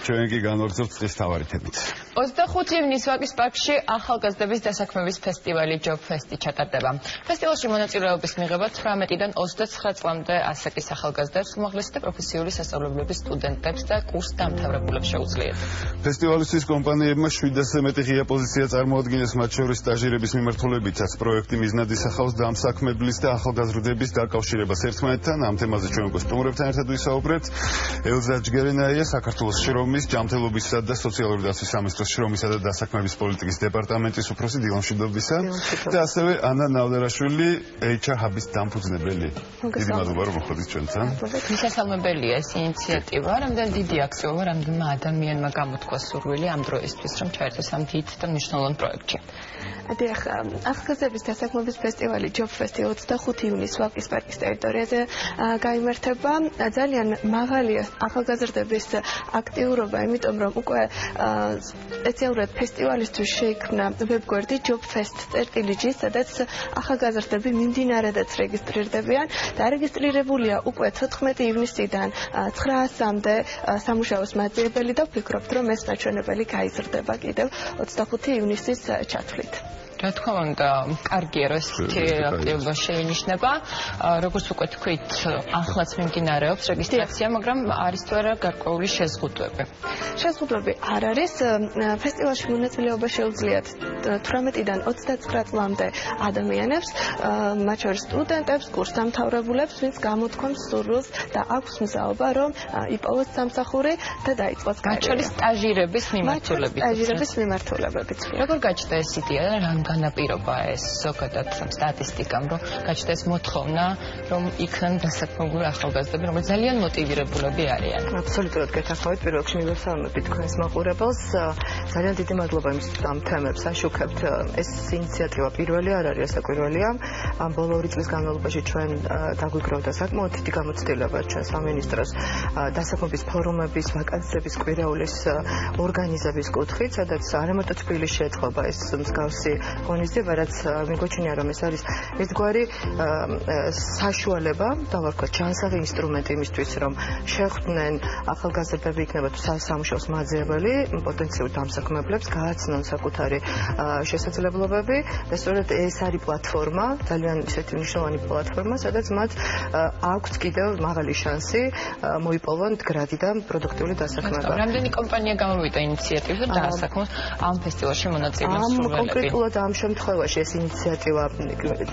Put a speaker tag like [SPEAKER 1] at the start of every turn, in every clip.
[SPEAKER 1] ჩვენ კი განვაგრძობთ დღის თავარი თემით.
[SPEAKER 2] 25 ივნის ვაკის პარკში ახალგაზრდების დასაქმების ფესტივალი ჯობფესტი ჩატარდება. ფესტივალში მონაწილეობის მიღება 18-დან 29 წლამდე ასაკის ახალგაზრდებს, უმაღლესი და პროფესიული სასწავლებლების სტუდენტებს და კურს დამთავრებულებს შეუძლიათ.
[SPEAKER 1] ფესტივალისთვის კომპანიებმა 700-ზე მეტი ღია პოზიცია წარმოადგინეს, მათ შორის სტაჟირების მიმართულებითაც. პროექტი მიზნად ისახავს დამსაქმებლის და ახალგაზრდების დაკავშირებას ერთმანეთთან. ამ თემაზე ჩვენ სტუმრებთან ერთად ვისაუბრებთ. ელზა ჯგერენაია, საქართველოს შრომის, ჯანმრთელობისა და სოციალური დაცვის სამინისტროს შრომისა და დასაქმების პოლიტიკის დეპარტამენტის უფროსი დილამშვიდობისა და ასევე ანა ნავლერაშვილი, HR Hub-ის დამფუძნებელი. დიდი მადლობა რომ მოხვედით ჩვენთან.
[SPEAKER 2] მისასალმებელია ეს ინიციატივა, რამდენ დიდი აქციობა, რამდენმა ადამიანმა გამოთქვა სურვილი ამ დროისთვის, რომ ჩაერთოს ამ დიდ და მნიშვნელოვან პროექტში.
[SPEAKER 3] ახალგაზრდების დასაქმების ფესტივალი ჯობფესტი 25 ივნის ვაკის პარკის ტერიტორიაზე გაიმართება. ძალიან მაღალია ახალგაზრდების აქტიურობა, იმიტომ რომ უკვე სპეციალურად ფესტივალისთვის შეიქმნა ვებგვერდი jobfest.gr, სადაც ახალგაზრდები მიმდინარედაც რეგისტრირდებიან. დარეგისტრირებულია უკვე 14 ივნისიდან 900-მდე სამუშაოს მაძიებელი და ვფიქრობთ, რომ ეს მაჩვენებელი გაიზრდება კიდევ 25 ივნისის ჩათვლით.
[SPEAKER 2] რა თქმა უნდა, კარგია რომ ესეთი აქტივობა შეინიშნება. როგორც უკვე თქვით, ახლაც მიმდინარეობს რეგისტრაცია, მაგრამ არის თუ არა გარკვეული შეზღუდვები?
[SPEAKER 3] შეზღუდვები არ არის. ფესტივალში მონაწილეობა შეუძლიათ 18-დან 29 წლამდე ადამიანებს, მათ შორის სტუდენტებს, კურსდამთავრებულებს, ვინც გამოთქვამს სურვილს და აქვს მზაობა, რომ იპოვოს სამსახური და დაიწყოს კარიერა.
[SPEAKER 2] მათ შორის სტაჟირების
[SPEAKER 3] მიმართულებებით.
[SPEAKER 2] როგორ გაჩნდა ეს იდეა და რამ განაპირობა ეს ზოგადად სტატისტიკამ, რომ გაჩნდა ეს მოთხოვნა, რომ იქნან დასაქმებული ახალგაზრდები, რომელიც ძალიან მოტივირებულები არიან?
[SPEAKER 4] აბსოლუტურად გეთანხმებით, პირველ რიგში მივესალმებით თქვენს მაყურებელს. ძალიან დიდი მადლობა იმისთვის, რომ ამ თემებს აშუქებთ. ეს ინიციატივა პირველი არ არის, საკვირველია. ამ ბოლო 2 წლის განმავლობაში ჩვენ დაგვიგროვდა საკმაოდ დიდი გამოცდილება ჩვენ სამინისტროს დასაქმების ფორუმების, ვაკანსიების, კვირაულის ორგანიზების კუთხით, სადაც არამარტო თბილისში ეთყობა ეს მსგავსი ღონისძიება, რაც მიგვაჩნია, რომ ეს არის ერთგვარი საშუალება, დავარქვათ, ჯანსაღი ინსტრუმენტი იმისთვის, რომ შეხვდნენ ახალგაზრდები, იქნება სამუშაოს მაძიებელი, პოტენციურ დამსაქმებლებს, გააცნონ საკუთარი შესაძლებლობები და სწორედ ეს არის პლატფორმა, ძალიან ისეთი მნიშვნელოვანი პლატფორმა, სადაც მათ აქვს კიდევ მაღალი შანსი მოიპოვონ მდგრადი და პროდუქტიული დასაქმება.
[SPEAKER 2] რამდენი კომპანია გამოვიდა ინიციატივით და დასაქმოს ამ ფესტივალში მონაწილეობს სურვილები?
[SPEAKER 4] კონკრეტულად ამ შემთხვევაში ეს ინიციატივა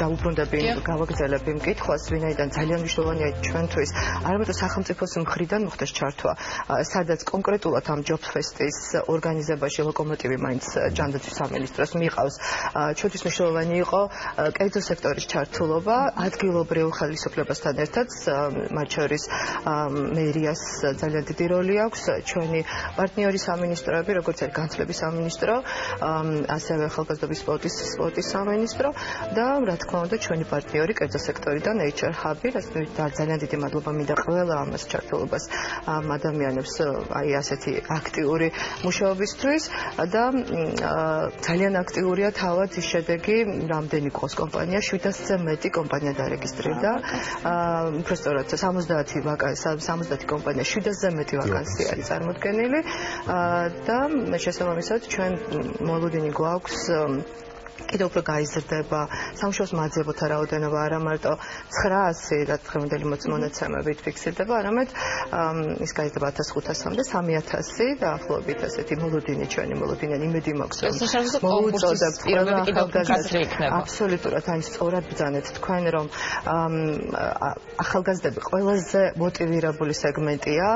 [SPEAKER 4] დაუბრუნდები გავაგრძელებ იმ კითხვას, ვინაიდან ძალიან მნიშვნელოვანია ჩვენთვის არამარტო სახელმწიფოს მხრიდან მოხდეს ჩართვა, სადაც კონკრეტულად ამ ჯობფესტის ორგანიზებაში ლოკომოტივი მაინც ჯანდაცვის სამინისტროს მიყავს. ჩვენთვის მნიშვნელოვანი იყო კერძო სექტორის ჩართულობა, ადგილობრივ ხელისუფლებასთან ერთად, მათ შორის მერიას ძალიან დიდი როლი აქვს, ჩვენი პარტნიორი სამინისტროები, როგორც არის განათლების სამინისტრო, ასევე ახალგაზრდობის სპორტის სამინისტრო და რა თქმა უნდა ჩვენი პარტნიორი კერძო სექტორიდან HR Hub-ი, რაც ძალიან დიდი მადლობა მინდა ყველა ამას ჩართულობას ადამიანებს აი ასეთი აქტიური მუშაობისთვის და ძალიან აქტიურია თავად ის შედეგი, რამდენი ყოს კომპანია, 700-ზე მეტი კომპანია დარეგისტრირდა. უბრალოდ 70 კომპანია, 700-ზე მეტი ვაკანსია არის წარმოდგენილი და შესაბამისად ჩვენ მოლოდინი გვაქვს კიდევ უფრო გაიზრდება სამუშაოს მაძიებელთა რაოდენობა, არა მარტო 900 და დღევანდელი მონაცემებით ფიქსირდება, არამედ ის გაიზრდება 1500-მდე, 3000 დაახლოებით ასეთი მოლოდინი, ჩვენი მოლოდინი, იმედი მაქვს, რომ მოუწოდებთ ყველა ახალგაზრდას. აბსოლუტურად, აი სწორად ბრძანეთ თქვენ, რომ ახალგაზრდები ყველაზე მოტივირებული სეგმენტია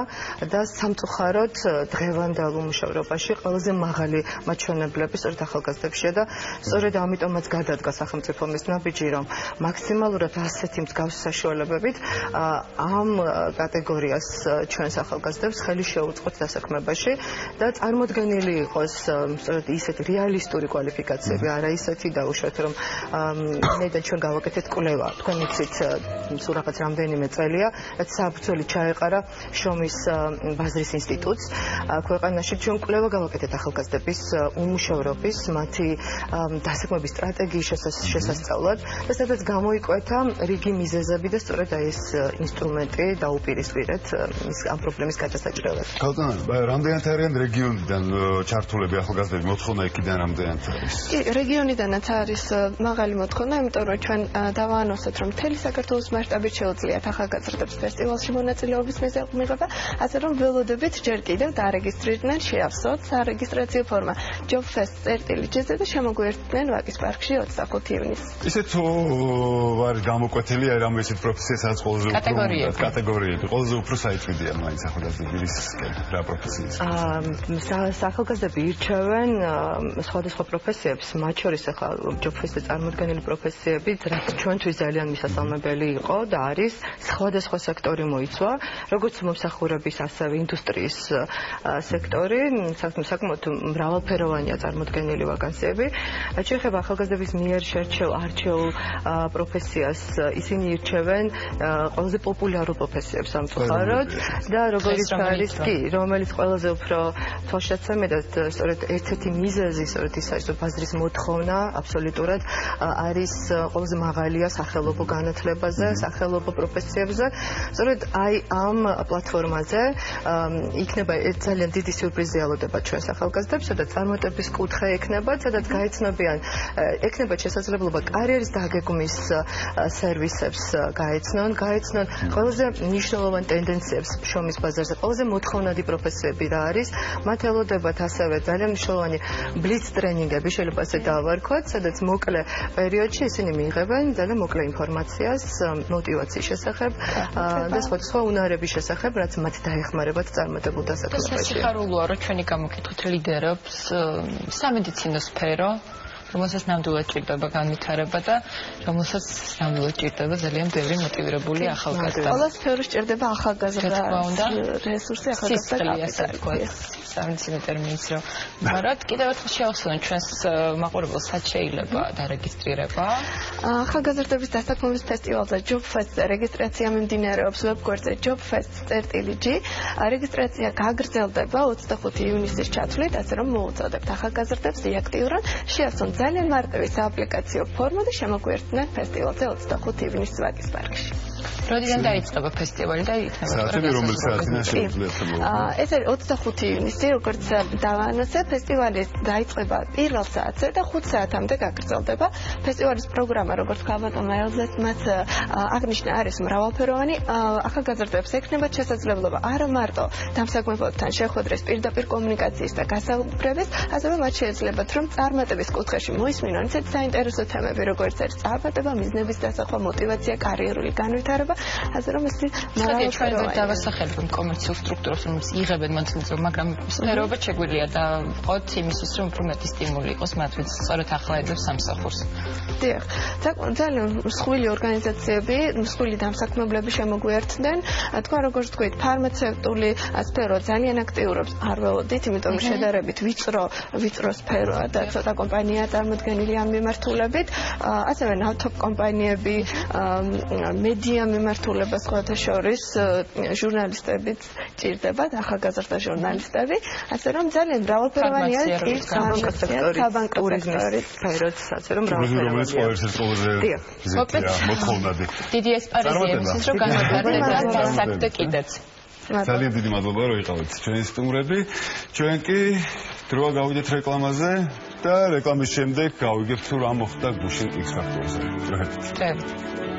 [SPEAKER 4] და სამწუხაროდ დღევანდელ უმუშევრობაში ყველაზე მაღალი მაჩვენებლები სწორედ ახალგაზრდებშია და სწორედ ამიტომაც გადადგა სახელმწიფომ ეს ნაბიჯი, რომ მაქსიმალურად ასეთი მსგავსი საშუალებებით ამ კატეგორიას ჩვენს ახალგაზრდებს ხელი შეუწყოთ დასაქმებაში და წარმოდგენილი იყოს სწორედ ისეთი რეალისტური კვალიფიკაციები, არა ისეთი დაუშვათ, რომ ნედა ჩვენ გავაკეთეთ კვლევა. თქვენ იცით, სულ რაღაც რამდენიმე წელია, რაც საფუძველი ჩაეყარა შრომის ბაზრის ინსტიტუტს ქვეყანაში. ჩვენ კვლევა გავაკეთეთ ახალგაზრდების უმუშევრობის, მათი განსაკუთრების სტრატეგიის შესასწავლად და სადაც გამოიკვეთა რიგი მიზეზები და სწორედ აი ეს ინსტრუმენტი დაუპირისპირეთ ამ პრობლემის გადასაჭრელად.
[SPEAKER 1] ქალწუნა, რამდენად არიან რეგიონიდან ჩართულები ახალგაზრდები, მოთხოვნა იქიდან რამდენად არის?
[SPEAKER 3] კი, რეგიონიდანაც არის მაღალი მოთხოვნა, იმიტომ რომ ჩვენ დავაანონსეთ, რომ მთელი საქართველოს მასშტაბით შეუძლიათ ახალგაზრდებს ფესტივალში მონაწილეობის მიღება, ასე რომ ველოდებით ჯერ კიდევ დარეგისტრირდნენ, შეავსოთ სარეგისტრაციო ფორმა jobfest.gz-ზე და შემოგვიერთდნენ ვაკის პარკში 25 ივნისს.
[SPEAKER 1] ისეთ ვარ გამოკვეთილი აი რამე ისეთ პროფესია სადაც ყველაზე კატეგორიები ყველაზე უფრო საჭიროა მაინც ახალგაზრდებისკენ რა პროფესიას
[SPEAKER 4] ახალგაზრდები ირჩევენ სხვადასხვა პროფესიებს მათ შორის ახლა ჯობფესტზე წარმოდგენილი პროფესიები რაც ჩვენთვის ძალიან მისასალმებელი იყო და არის სხვადასხვა სექტორი მოიცვა როგორც მომსახურების ასევე ინდუსტრიის სექტორი საკმაოდ მრავალფეროვანია წარმოდგენილი ვაკანსიები შეიძლება ახალგაზრდების მიერ არჩეულ პროფესიას ისინი ირჩევენ ყველაზე პოპულარულ პროფესიებს სამწუხაროდ და როგორც არის კი რომელიც ყველაზე უფრო თვალშეცემი და სწორედ ერთ-ერთი მიზეზი სწორედ ის არის რომ ბაზრის მოთხოვნა აბსოლუტურად არის ყველაზე მაღალია სახელობო განათლებაზე სახელობო პროფესიებზე სწორედ აი ამ პლატფორმაზე იქნება ძალიან დიდი სიურპრიზი ელოდება ჩვენს ახალგაზრდებს სადაც წარმატების კუთხე ექნება სადაც გაეცნობიან ექნება შესაძლებლობა კარიერის დაგეგმვის სერვისებს გაეცნონ ყველაზე მნიშვნელოვან ტენდენციებს შრომის ბაზარზე, ყველაზე მოთხოვნადი პროფესიები რა არის, მათ ელოდებათ ასევე ძალიან მნიშვნელოვანი ბლიც ტრენინგები, შეიძლება ასე დავარქვათ, სადაც მოკლე პერიოდში ისინი მიიღებენ ძალიან მოკლე ინფორმაციას мотивაციის შესახებ და სხვადასხვა უნარების შესახებ, რაც მათ დაეხმარებათ წარმატებულ დასაქმებაში.
[SPEAKER 2] სიხარულოა, რომ ჩვენი გამოკითხით ლიდერობს სამედიცინო სფერო რომელსაც ნამდვილად ჭირდება განვითარება და რომელსაც ნამდვილად ჭირდება ძალიან ბევრი მოტივირებული ახალგაზრდა.
[SPEAKER 3] ყველა სფეროში ჭირდება ახალგაზრდა რესურსი ახალგაზრდა
[SPEAKER 2] სამედიცინო ტერმინიც რომ მაგრამ კიდევ ერთხელ შევახსენოთ ჩვენს მაყურებელს რაც შეიძლება დარეგისტრირება.
[SPEAKER 3] ახალგაზრდების დასაქმების ფესტივალზე jobfest რეგისტრაცია მიმდინარეობს ვებგვერდზე jobfest.gz. რეგისტრაცია გაგრძელდება 25 ივნისის ჩათვლით, ასე რომ მოუწოდებთ ახალგაზრდებს აქტიურად შეასწავლონ ძალიან მარტივი სააპლიკაციო ფორმა და შემოგვიერთდნენ ფესტივალზე 25 ივნისს ვაკის პარკში.
[SPEAKER 2] როდიდან დაიწყება ფესტივალი და იქნება
[SPEAKER 1] საათები რომელიც საათიდან შეუძლიათ
[SPEAKER 3] ეს არის 25 ივნისი, როგორც დავაანონსე, ფესტივალი დაიწყება პირველ საათზე და 5 საათამდე გაგრძელდება. ფესტივალის პროგრამა, როგორც ქალბატონმა ელზასმაც აღნიშნა, არის მრავალფეროვანი. ახალგაზრდებს ექნებათ შესაძლებლობა არა მარტო დამსაქმებელთან შეხვედრის პირდაპირ კომუნიკაციის და გასაუბრების, ასევე მათ შეეძლებათ რომ წარმატების კუთხეში მოისმინონ ისეთ საინტერესო თემები, როგორც არის წარმატება, მიზნების დასახვა, мотивация, კარიერული განვითარება, ასე რომ ეს
[SPEAKER 2] მრავალფეროვანი დავასახელებთ კომერციულ სტრუქტურას, რომელიც იღებენ მონაწილეობას, მაგრამ სფეროებად შეგვიძლია და ვყოთ იმისთვის, რომ უფრო მეტი სტიმული იყოს მათ, ვინც სწორედ ახლა ეძებს სამსახურს.
[SPEAKER 3] დიახ, ძალიან მსხვილი ორგანიზაციები, მსხვილი დამსაქმებლები შემოგვიერთდნენ. თქვა როგორც თქვით, ფარმაცევტული სფერო ძალიან აქტიურობს, არ ველოდით, იმიტომ რომ შედარებით ვიწრო სფეროა და ცოტა კომპანია წარმოდგენილი ამ მიმართულებით. ასევე ნავთობ კომპანიები, მედია მიმართულება სხვათა შორის ჟურნალისტებიც ჭირდებათ, ახალგაზრდა ჟურნალისტები, ასე რომ ძალიან მრავალფეროვანია საბანკო სექტორი, სფეროც, ასე რომ
[SPEAKER 1] რომელიც მოთხოვნადი.
[SPEAKER 2] დიდი ესპარეზია იმისთვის, რომ განვითარდება დასაქმდა კიდეც.
[SPEAKER 1] ძალიან დიდი მადლობა რომ იყავით ჩვენი სტუმრები. ჩვენ კი დროა გავიდეთ რეკლამაზე და რეკლამის შემდეგ გავიგებთ თუ რა მოხდა გუშინ X-Factor-ზე.
[SPEAKER 2] წერტ.